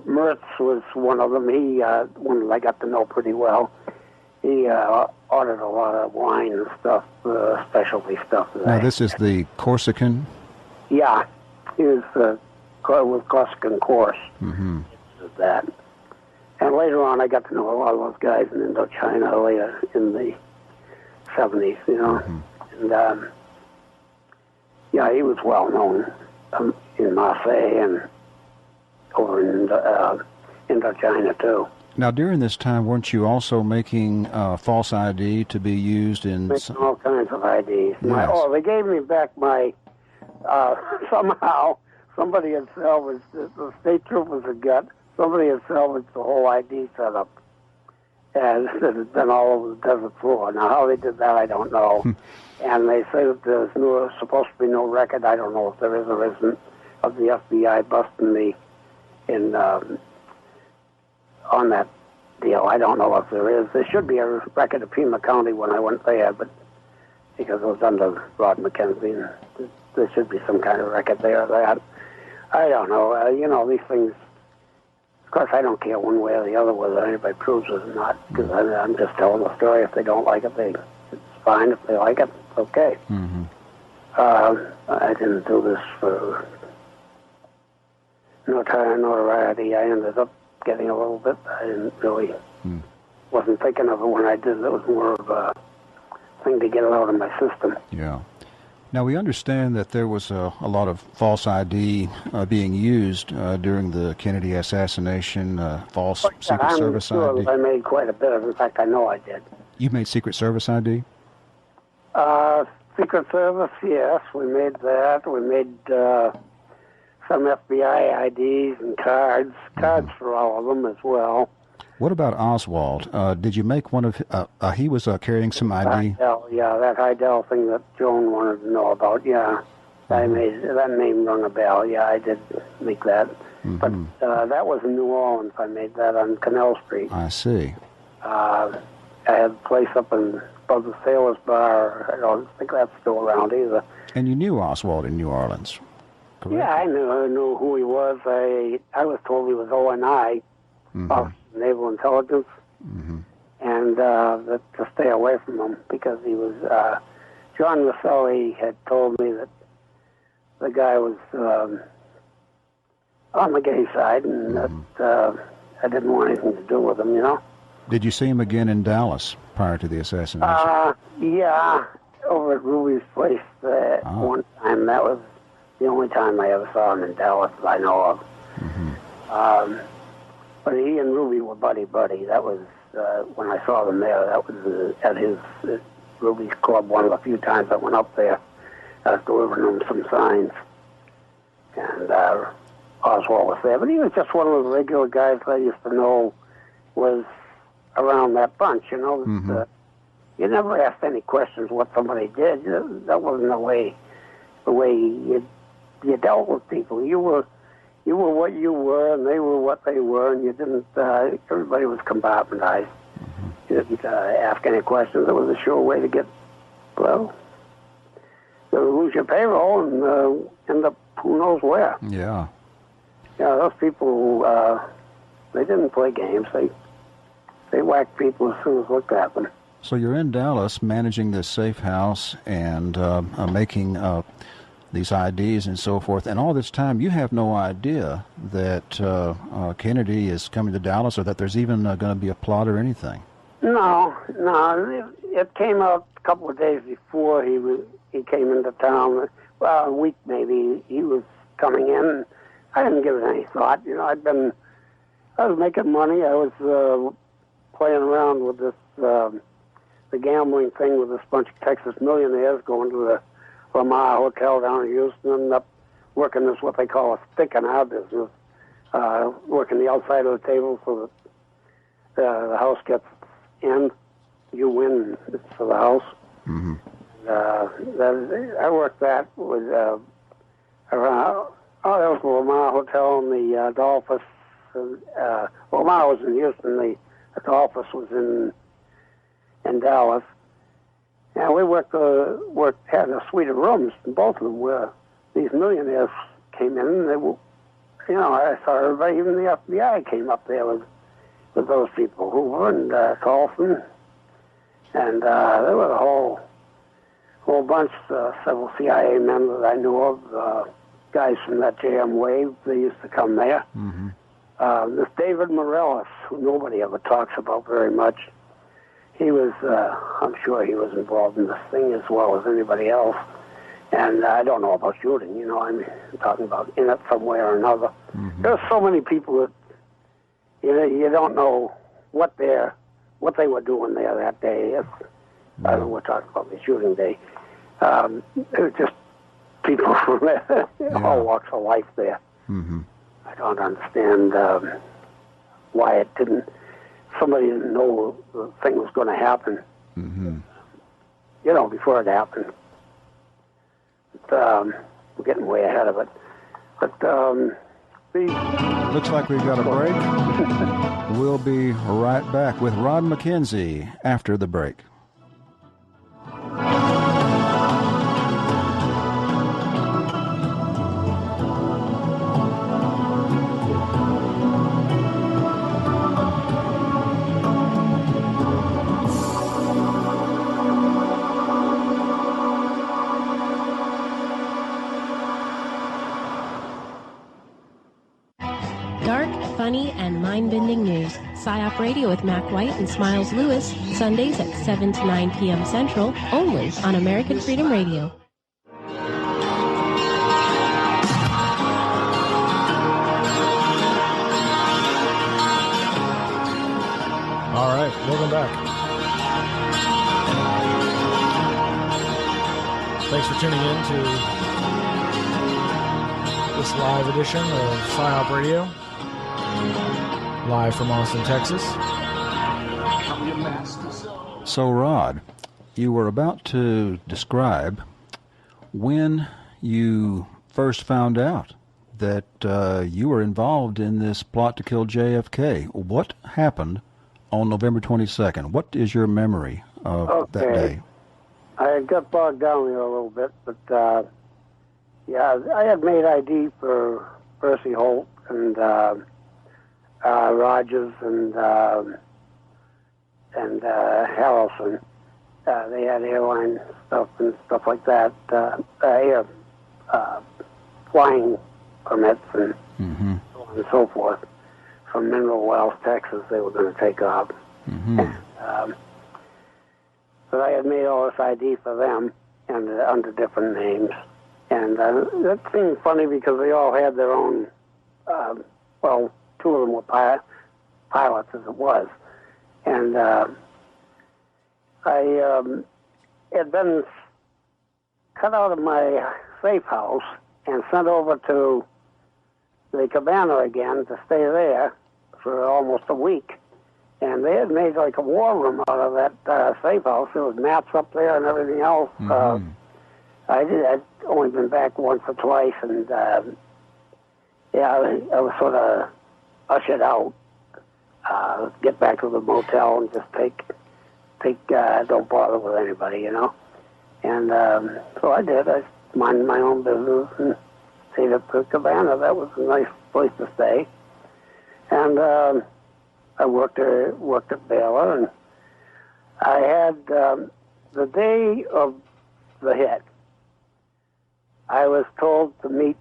Mertz was one of them. He, one that I got to know pretty well. He ordered a lot of wine and stuff, specialty stuff. Now, this is the Corsican? Yeah. He was with Corsican course. Mm-hmm. That. And later on, I got to know a lot of those guys in Indochina later in the 70s, you know. Mm-hmm. And, yeah, he was well known in Marseille and over in Indochina, too. Now, during this time, weren't you also making false ID to be used in... Making all kinds of IDs. Yes. They gave me back my... somehow, somebody had salvaged, the state troopers had got, somebody had salvaged the whole ID setup. And it had been all over the desert floor. Now, how they did that, I don't know. And they say that there's supposed to be no record, I don't know if there is or isn't, of the FBI busting me in... on that deal. I don't know if there is. There should be a record of Pima County when I went there, but because it was under Rod MacKenzie, and there should be some kind of record there of that. I don't know. You know, these things, of course, I don't care one way or the other whether anybody proves it or not, because I'm just telling the story. If they don't like it, it's fine. If they like it, it's okay. Mm-hmm. I didn't do this for notoriety. I ended up getting a little bit. I didn't really, wasn't thinking of it when I did it. It was more of a thing to get it out of my system. Yeah. Now, we understand that there was a lot of false ID being used during the Kennedy assassination, false Secret Service ID. I'm sure ID. I made quite a bit of it. In fact, I know I did. You made Secret Service ID? Secret Service, yes. We made that. We made... some FBI IDs and cards for all of them as well. What about Oswald? Did you make one of... he was carrying some ID? Heidel, yeah, that Heidel thing that Joan wanted to know about, yeah. I made that name rung a bell, yeah, I did make that. Mm-hmm. But that was in New Orleans. I made that on Canal Street. I see. I had a place up above the Sailor's Bar. I don't think that's still around either. And you knew Oswald in New Orleans? Correct. Yeah, I knew who he was. I was told he was ONI, Office of Naval Intelligence, and to stay away from him because he was. John Rosselli had told me that the guy was on the gay side, and that I didn't want anything to do with him. You know. Did you see him again in Dallas prior to the assassination? Yeah, over at Ruby's place one time. That was the only time I ever saw him in Dallas that I know of. But he and Ruby were buddy-buddy. That was, when I saw them there, that was at his Ruby's club one of the few times I went up there. I was delivering him some signs. And Oswald was there. But he was just one of those regular guys I used to know was around that bunch, you know. You never asked any questions what somebody did. That wasn't the way you dealt with people. You were what you were, and they were what they were, and you didn't. Everybody was compartmentized. You didn't ask any questions. It was a sure way to get, well, you lose your payroll and end up who knows where. Yeah. Yeah, those people, they didn't play games. They whacked people as soon as looked at them. So you're in Dallas managing this safe house and making these IDs and so forth, and all this time you have no idea that Kennedy is coming to Dallas or that there's even going to be a plot or anything. No. It came out a couple of days before he came into town. Well, a week maybe. He was coming in. I didn't give it any thought. You know, I was making money. I was playing around with this the gambling thing with this bunch of Texas millionaires going to the Lamar Hotel down in Houston and up working this what they call a stick in our business, working the outside of the table so that the house gets in. You win, it's for the house. I worked that with around. That was the Lamar Hotel and the Adolphus. Lamar was in Houston. The Adolphus was in Dallas. And we had a suite of rooms, and both of them were these millionaires came in, and they were, I saw everybody, even the FBI came up there with those people, Hoover and Colson, and there was a whole bunch, several CIA men that I knew of, guys from that JM Wave, they used to come there. Mm-hmm. This David Morellis, who nobody ever talks about very much, he was, I'm sure he was involved in this thing as well as anybody else. And I don't know about shooting, I'm talking about in it some way or another. Mm-hmm. There's so many people that you don't know what they were doing there that day. I don't know, we're talking about the shooting day. It was just people from all walks of life there. Mm-hmm. I don't understand why somebody didn't know the thing was going to happen, before it happened. But, we're getting way ahead of it. But looks like we've got a break. We'll be right back with Rod MacKenzie after the break. Funny and mind-bending news. PsiOp Radio with Mack White and Smiles Lewis, Sundays at 7 to 9 p.m. Central, only on American Freedom Radio. All right, welcome back. Thanks for tuning in to this live edition of PsiOp Radio. Live from Austin, Texas. So, Rod, you were about to describe when you first found out that you were involved in this plot to kill JFK. What happened on November 22nd? What is your memory of that day? I got bogged down there a little bit, but I had made ID for Percy Holt and Rogers and Harrelson. They had airline stuff and stuff like that. Flying permits and so on and so forth from Mineral Wells, Texas. They were going to take off. But I had made all this ID for them and under different names. And that seemed funny because they all had their own, two of them were pilots as it was. And I had been cut out of my safe house and sent over to the cabana again to stay there for almost a week. And they had made like a war room out of that safe house. There was mats up there and everything else. I'd only been back once or twice, and I was sort of ushered out, get back to the motel and just don't bother with anybody, And so I did. I minded my own business and stayed at the cabana. That was a nice place to stay. And I worked at Baylor, and I had the day of the hit, I was told to meet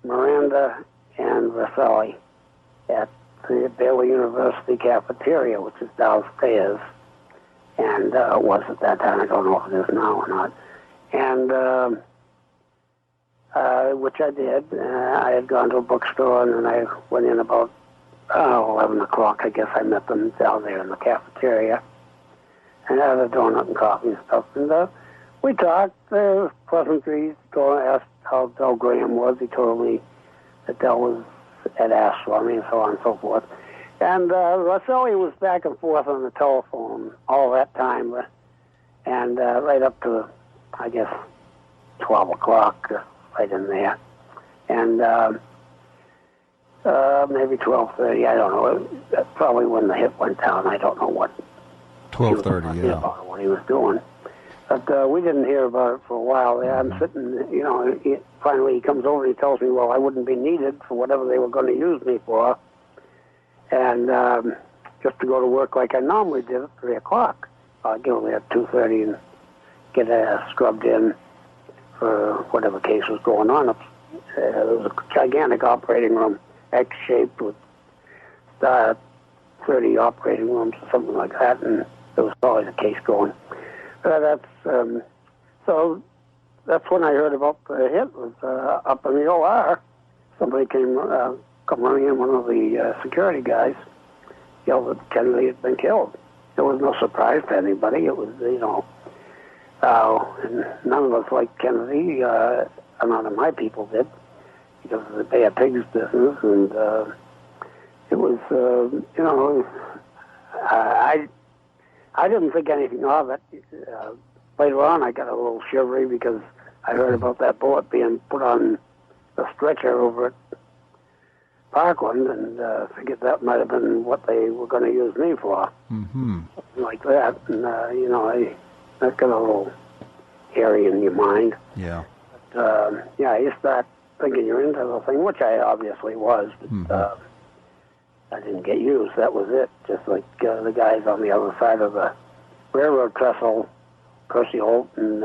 Miranda and Rosselli at the Baylor University cafeteria, which is downstairs, and it was at that time. I don't know if it is now or not. And which I did. I had gone to a bookstore, and then I went in about 11 o'clock. I guess I met them down there in the cafeteria, and had a donut and coffee and stuff. And we talked. There was pleasantries. Asked how Del Graham was. He told me that Del had asked for me, and so on and so forth. And Rosselli was back and forth on the telephone all that time, and right up to, I guess, 12 o'clock, right in there. And maybe 12:30, I don't know. That's probably when the hit went down. I don't know what. 12:30, yeah. What he was doing. But we didn't hear about it for a while. I'm sitting, finally he comes over and he tells me, well, I wouldn't be needed for whatever they were going to use me for, and just to go to work like I normally did at 3 o'clock. I'd get over there at 2:30 and get scrubbed in for whatever case was going on. There was a gigantic operating room, X-shaped with 30 operating rooms or something like that, and there was always a case going. So that's when I heard about the hit. Was up in the OR. Somebody come running in, one of the security guys yelled that Kennedy had been killed. There was no surprise to anybody. It was, and none of us liked Kennedy. None of my people did, because of the Bay of Pigs business, and it was, I didn't think anything of it. Later on, I got a little shivery because I heard about that bullet being put on a stretcher over at Parkland, and figured that might have been what they were going to use me for. Mm-hmm. Something like that. And, that got a little hairy in your mind. Yeah. But, you start thinking you're into the thing, which I obviously was, but I didn't get used. That was it. Just like the guys on the other side of the railroad trestle, Percy Holt and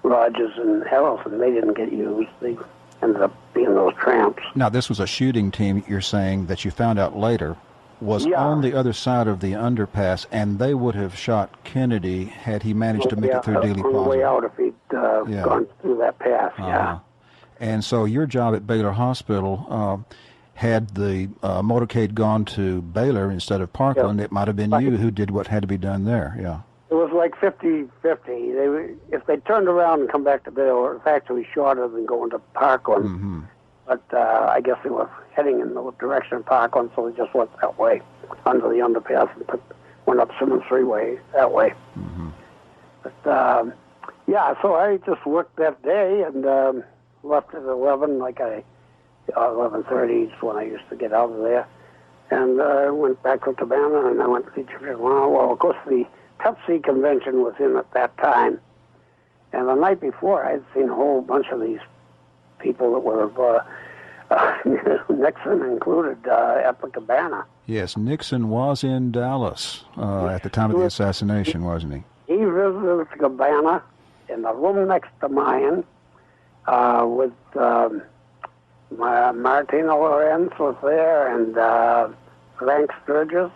Rogers and Harrelson, they didn't get used. They ended up being those tramps. Now, this was a shooting team, you're saying, that you found out later was on the other side of the underpass, and they would have shot Kennedy had he managed to make it through Dealey Plaza. On the way out if he'd gone through that pass, And so your job at Baylor Hospital, had the motorcade gone to Baylor instead of Parkland, it might have been you who did what had to be done there, It was like 50-50. If they turned around and come back to Baylor, it was actually shorter than going to Parkland. Mm-hmm. But I guess they were heading in the direction of Parkland, so they just went that way, under the underpass, and went up Simmons Freeway that way. Mm-hmm. But, so I just worked that day and left at 11, 11:30 is when I used to get out of there. And went back to Cabana, and I went to the Chief. Well, of course, the Pepsi convention was in at that time. And the night before, I had seen a whole bunch of these people that were, Nixon included, at the Cabana. Yes, Nixon was in Dallas at the time of the assassination, wasn't he? He visited the Cabana in the room next to mine with Martina Lorenz was there, and Frank Sturgis,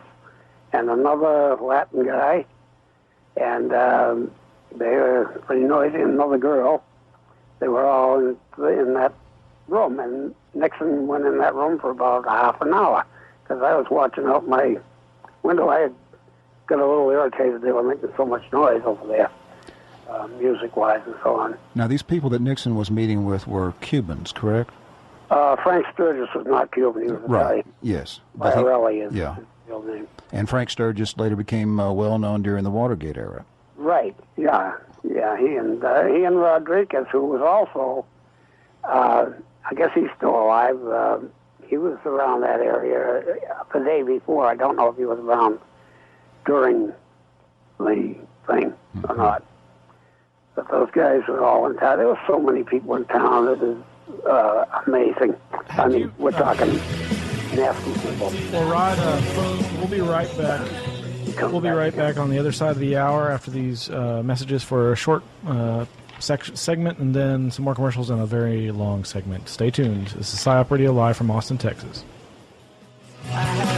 and another Latin guy, and they were pretty noisy, and another girl. They were all in that room, and Nixon went in that room for about a half an hour, because I was watching out my window. I had got a little irritated. They were making so much noise over there, music-wise and so on. Now, these people that Nixon was meeting with were Cubans, correct? Frank Sturgis was not Cuban. He was right. Italian. Yes. Biarelli is his real name. And Frank Sturgis later became well-known during the Watergate era. Right. Yeah. He and Rodriguez, who was also, I guess he's still alive. He was around that area the day before. I don't know if he was around during the thing or not. But those guys were all in town. There were so many people in town. It was amazing. We're talking nasty people. Well, Rod, we'll be right back. We'll be right back on the other side of the hour after these messages for a short segment, and then some more commercials and a very long segment. Stay tuned. This is PsiOp Radio live from Austin, Texas. I